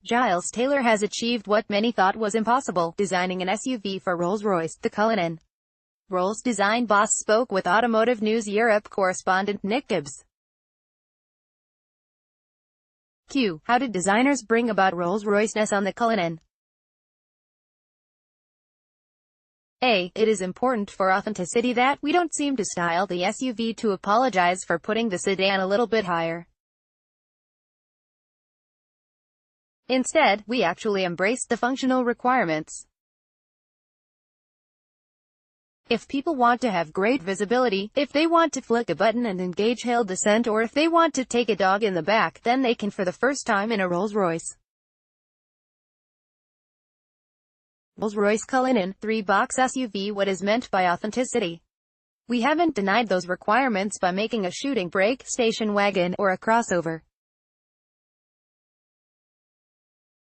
Giles Taylor has achieved what many thought was impossible, designing an SUV for Rolls-Royce, the Cullinan. Rolls design boss spoke with Automotive News Europe correspondent Nick Gibbs. Q. How did designers bring about Rolls-Royceness on the Cullinan? A. It is important for authenticity that we don't seem to style the SUV to apologize for putting the sedan a little bit higher. Instead, we actually embraced the functional requirements. If people want to have great visibility, if they want to flick a button and engage hill descent, or if they want to take a dog in the back, then they can for the first time in a Rolls-Royce. Rolls-Royce Cullinan 3-box SUV. What is meant by authenticity? We haven't denied those requirements by making a shooting brake, station wagon, or a crossover.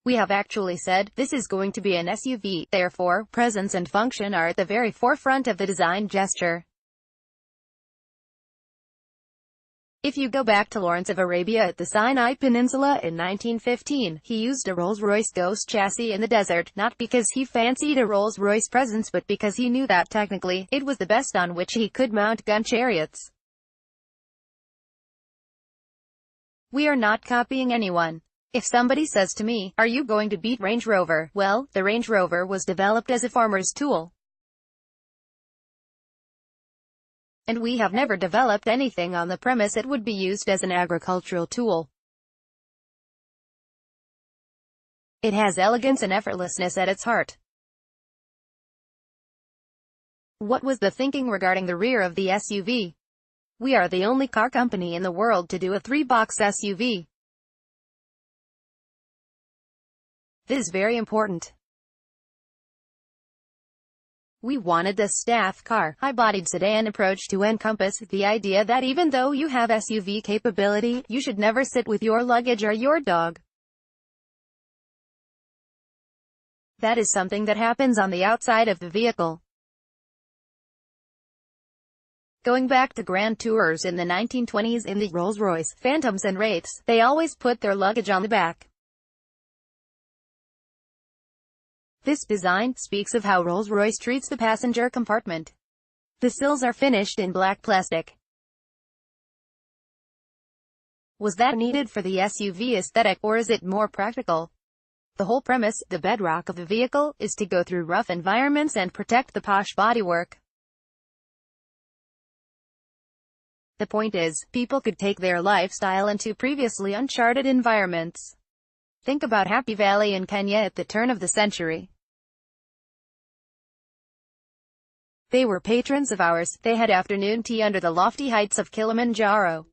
We have actually said, this is going to be an SUV, therefore, presence and function are at the very forefront of the design gesture. If you go back to Lawrence of Arabia at the Sinai Peninsula in 1915, he used a Rolls-Royce Ghost chassis in the desert, not because he fancied a Rolls-Royce presence but because he knew that technically, it was the best on which he could mount gun chariots. We are not copying anyone. If somebody says to me, are you going to beat Range Rover? Well, the Range Rover was developed as a farmer's tool. And we have never developed anything on the premise it would be used as an agricultural tool. It has elegance and effortlessness at its heart. What was the thinking regarding the rear of the SUV? We are the only car company in the world to do a 3-box SUV. This is very important. We wanted the staff car, high-bodied sedan approach to encompass the idea that even though you have SUV capability, you should never sit with your luggage or your dog. That is something that happens on the outside of the vehicle. Going back to grand tours in the 1920s in the Rolls-Royce Phantoms and Wraiths, they always put their luggage on the back. This design speaks of how Rolls-Royce treats the passenger compartment. The sills are finished in black plastic. Was that needed for the SUV aesthetic, or is it more practical? The whole premise, the bedrock of the vehicle, is to go through rough environments and protect the posh bodywork. The point is, people could take their lifestyle into previously uncharted environments. Think about Happy Valley in Kenya at the turn of the century. They were patrons of ours. They had afternoon tea under the lofty heights of Kilimanjaro.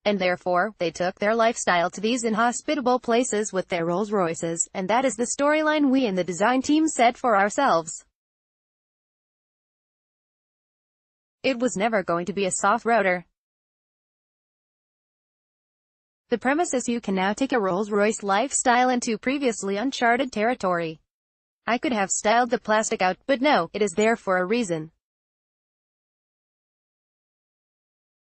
And therefore, they took their lifestyle to these inhospitable places with their Rolls-Royces, and that is the storyline we in the design team set for ourselves. It was never going to be a soft router. The premise is you can now take a Rolls-Royce lifestyle into previously uncharted territory. I could have styled the plastic out, but no, it is there for a reason.